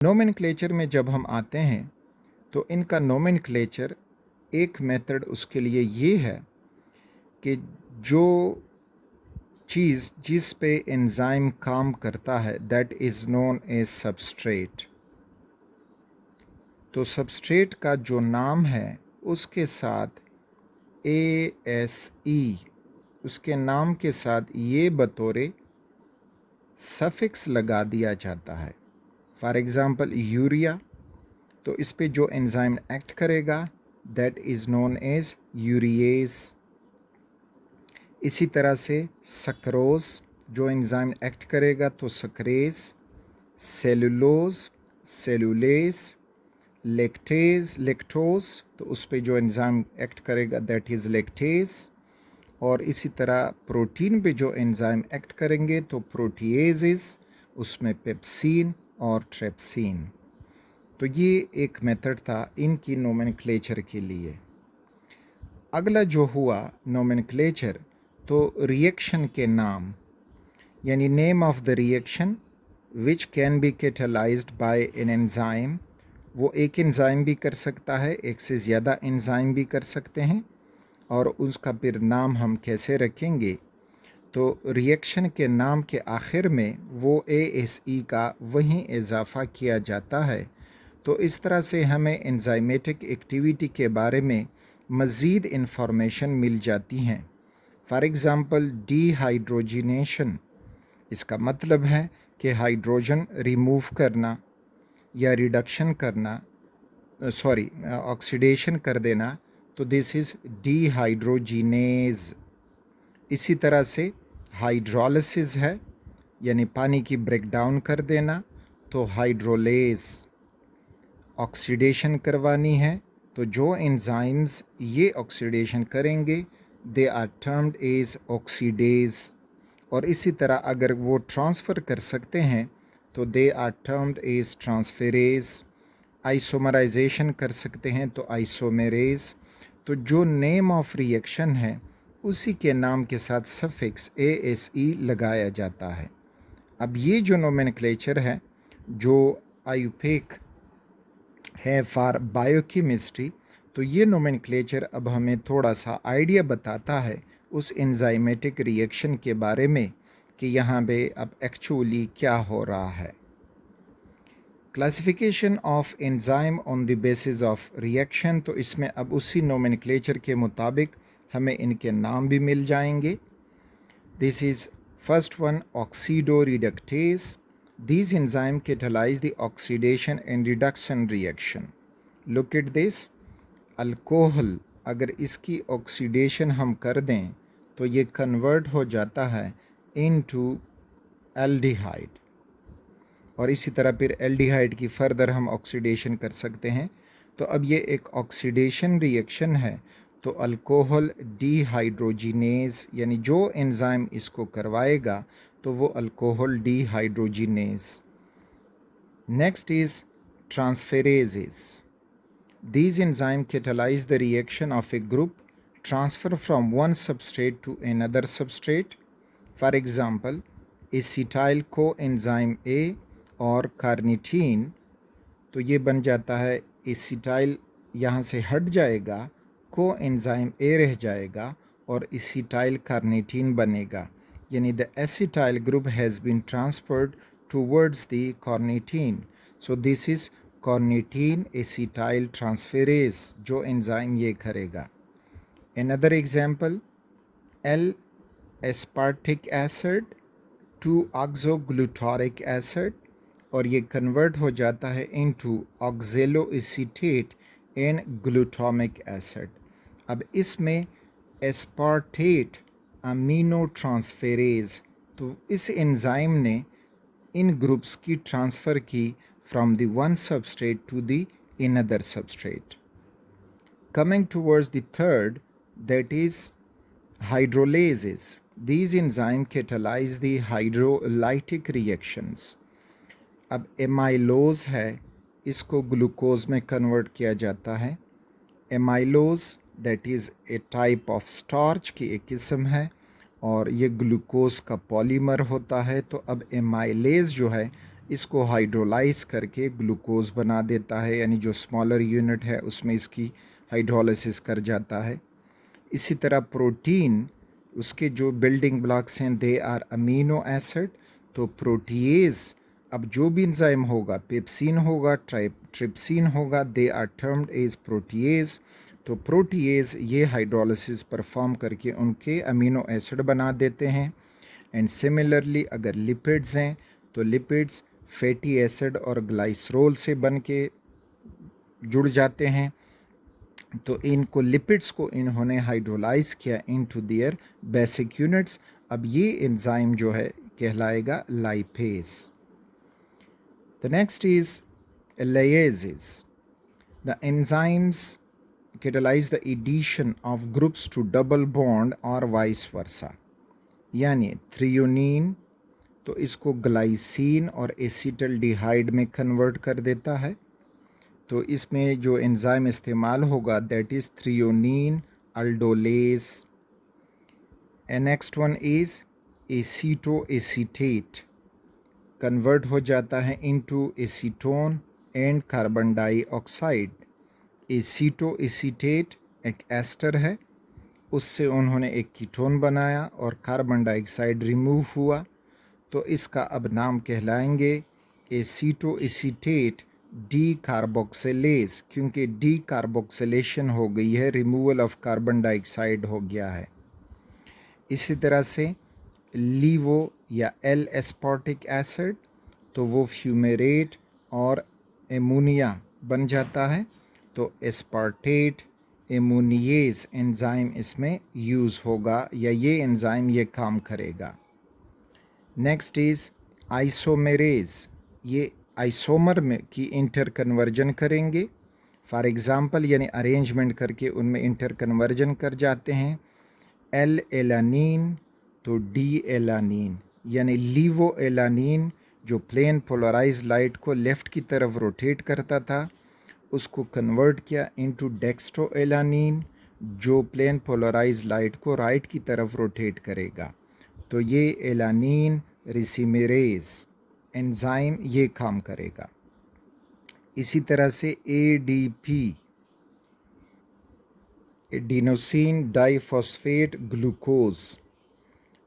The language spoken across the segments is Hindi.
नोमेनक्लेचर में जब हम आते हैं तो इनका नोमेनक्लेचर एक मेथड उसके लिए ये है कि जो चीज़ जिस पे एंजाइम काम करता है that is known as substrate. तो सबस्ट्रेट का जो नाम है उसके साथ ASE उसके नाम के साथ ये बतौरे सफिक्स लगा दिया जाता है। फॉर एग्ज़ाम्पल यूरिया, तो इस पे जो एंजाइम एक्ट करेगा that is known as urease. इसी तरह से सक्रोज, जो एंजाइम एक्ट करेगा तो sucrase, cellulose, cellulase, lactase, lactose, तो उस पे जो एंजाइम एक्ट करेगा दैट इज़ लेक्टेज। और इसी तरह प्रोटीन पे जो एंजाइम एक्ट करेंगे तो प्रोटीएजेस, उसमें पेप्सिन और ट्रेप्सिन। तो ये एक मेथड था इनकी नोमेनक्लेचर के लिए। अगला जो हुआ नोमेनक्लेचर, तो रिएक्शन के नाम, यानी name of the reaction which can be catalysed by an enzyme. वो एक एंजाइम भी कर सकता है, एक से ज़्यादा एंजाइम भी कर सकते हैं। और उसका फिर नाम हम कैसे रखेंगे, तो रिएक्शन के नाम के आखिर में वो ASE का वहीं इजाफ़ा किया जाता है। तो इस तरह से हमें एंजाइमेटिक एक्टिविटी के बारे में मज़ीद इंफॉर्मेशन मिल जाती हैं। फॉर एग्ज़ाम्पल डिहाइड्रोजिनेशन, इसका मतलब है कि हाइड्रोजन रिमूव करना या रिडक्शन करना, ऑक्सीडेशन कर देना, तो दिस इज़ डिहाइड्रोजिनेज। इसी तरह से हाइड्रोलिसिस है, यानी पानी की ब्रेकडाउन कर देना, तो हाइड्रोलेज। ऑक्सीडेशन करवानी है तो जो एंजाइम्स ये ऑक्सीडेशन करेंगे they are termed as oxidase. और इसी तरह अगर वो ट्रांसफ़र कर सकते हैं तो they are termed as transferase. Isomerisation कर सकते हैं तो आइसोमेरेज। तो जो नेम ऑफ रिएक्शन है उसी के नाम के साथ सफिक्स ASE लगाया जाता है। अब ये जो नोमेनक्लेचर है जो आयुपेक है फॉर बायोकेमिस्ट्री, तो ये नोमेनक्लेचर अब हमें थोड़ा सा आइडिया बताता है उस एंजाइमेटिक रिएक्शन के बारे में कि यहाँ पे अब एक्चुअली क्या हो रहा है। Classification of enzyme on the basis of reaction, तो इसमें अब उसी नोमेनक्लेचर के मुताबिक हमें इनके नाम भी मिल जाएंगे। This is first one oxido reductase. These enzymes catalyze the oxidation and reduction reaction. Look at this. Alcohol अगर इसकी ऑक्सीडेशन हम कर दें तो ये कन्वर्ट हो जाता है इनटू एल्डिहाइड। और इसी तरह फिर एल्डिहाइड की फ़र्दर हम ऑक्सीडेशन कर सकते हैं। तो अब ये एक ऑक्सीडेशन रिएक्शन है, तो अल्कोहल डिहाइड्रोजिनेज, यानी जो एंजाइम इसको करवाएगा तो वो alcohol dehydrogenase. Next is transferases. These enzymes catalyze the reaction of a group transfer from one substrate to another substrate. For example, acetyl coenzyme A और कार्निटीन, तो ये बन जाता है एसिटाइल यहाँ से हट जाएगा, कोएंजाइम A रह जाएगा और एसिटाइल कार्निटीन बनेगा, यानी the acetyl group has been transferred towards the carnitine. So this is carnitine acetyl transferase, जो एंजाइम ये करेगा। Another example, L-aspartic acid to oxoglutaric acid, और ये कन्वर्ट हो जाता है इनटू ऑक्जेलोएसीटेट एंड ग्लूटामिक एसिड। अब इसमें एस्पार्टेट अमीनो ट्रांसफेरेज, तो इस एंजाइम ने इन ग्रुप्स की ट्रांसफ़र की from the one substrate to the another substrate. Coming towards the third, that is hydrolases. These enzymes catalyze the hydrolytic reactions. अब एमाइलोज है, इसको ग्लूकोज में कन्वर्ट किया जाता है। Amylose that is a type of starch की एक किस्म है और ये ग्लूकोज का पॉलीमर होता है। तो अब एमाइलेज जो है इसको हाइड्रोलाइज करके ग्लूकोज बना देता है, यानी जो स्मॉलर यूनिट है उसमें इसकी हाइड्रोलिसिस कर जाता है। इसी तरह प्रोटीन, उसके जो बिल्डिंग ब्लॉक्स हैं दे आर अमीनो एसिड। तो प्रोटीएज, अब जो भी एंजाइम होगा, पेप्सिन होगा, ट्रिप्सिन होगा, they are termed as protease. तो प्रोटीएज ये हाइड्रोलिसिस परफॉर्म करके उनके अमीनो एसिड बना देते हैं। एंड सिमिलरली अगर लिपिड्स हैं तो लिपिड्स फैटी एसिड और ग्लाइसरोल से बन के जुड़ जाते हैं। तो इनको लिपिड्स को इन्होंने हाइड्रोलाइज किया इनटू देयर बेसिक यूनिट्स। अब ये एंजाइम जो है कहलाएगा lipase. The next is layases. The enzymes catalyze the addition of groups to double bond or vice versa. यानी थ्रियोनीन तो इसको ग्लाइसिन और एसिटल्डिहाइड में कन्वर्ट कर देता है। तो इसमें जो एंजाइम इस्तेमाल होगा that is threonine aldolase. And next one is acetoacetate, convert हो जाता है into acetone and carbon dioxide. Acetoacetate एक एस्टर है, उससे उन्होंने एक कीटोन बनाया और कार्बन डाइऑक्साइड रिमूव हुआ, तो इसका अब नाम कहलाएंगे एसीटो एसीटेट डी कार्बोक्सिलेज, क्योंकि डी कार्बोक्सिलेशन हो गई है, रिमूवल ऑफ कार्बन डाइऑक्साइड हो गया है। इसी तरह से लीवो या एल एस्पार्टिक एसिड, तो वो फ्यूमेरेट और एमोनिया बन जाता है। तो एस्पार्टेट एमोनिएज एंजाइम इसमें यूज़ होगा, या ये एंजाइम ये काम करेगा। नेक्स्ट इज़ आइसोमेरेज, ये आइसोमर में की इंटर कन्वर्जन करेंगे। फॉर एग्ज़ाम्पल यानी अरेंजमेंट करके उनमें इंटर कन्वर्जन कर जाते हैं। एल एलानीन तो डी एलानीन, यानी लीवो एलानीन जो प्लेन पोलराइज लाइट को लेफ़्ट की तरफ रोटेट करता था, उसको कन्वर्ट किया इनटू डेक्स्ट्रो एलानीन जो प्लेन पोलराइज लाइट को राइट की तरफ रोटेट करेगा। तो ये एलानीन रिसीमेरेज एंजाइम ये काम करेगा। इसी तरह से एडीपी एडिनोसिन डाइफॉस्फेट ग्लूकोज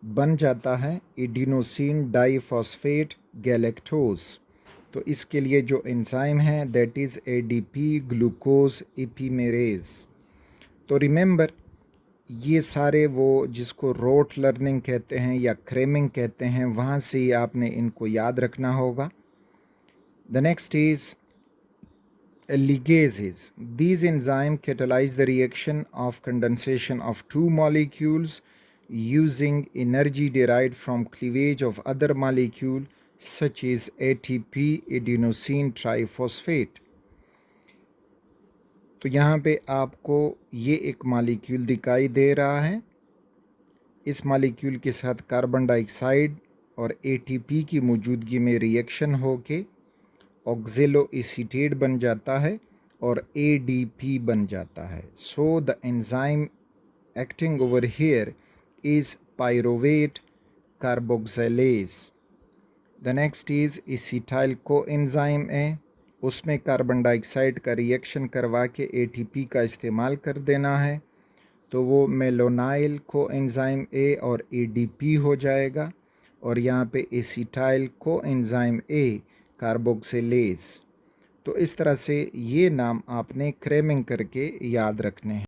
बन जाता है एडिनोसिन डाइफॉस्फेट गैलेक्टोज। तो इसके लिए जो एंजाइम है दैट इज़ एडीपी ग्लूकोज एपीमेरेज। तो रिमेंबर ये सारे वो जिसको रोट लर्निंग कहते हैं या क्रेमिंग कहते हैं, वहाँ से ही आपने इनको याद रखना होगा। The next is ligases. These enzymes catalyze the reaction of condensation of two molecules using energy derived from cleavage of other molecule such as ATP adenosine triphosphate. तो यहाँ पे आपको ये एक मॉलिक्यूल दिखाई दे रहा है, इस मॉलिक्यूल के साथ कार्बन डाइऑक्साइड और ATP की मौजूदगी में रिएक्शन होके ऑक्जेलो एसीटेट बन जाता है और ADP बन जाता है। So the enzyme acting over here is pyruvate carboxylase. The next is acetyl co enzyme है, उसमें कार्बन डाइऑक्साइड का रिएक्शन करवा के ATP का इस्तेमाल कर देना है, तो वो मेलोनाइल को एंजाइम A और ADP हो जाएगा। और यहाँ पे acetyl co enzyme A carboxylase. तो इस तरह से ये नाम आपने क्रेमिंग करके याद रखने हैं।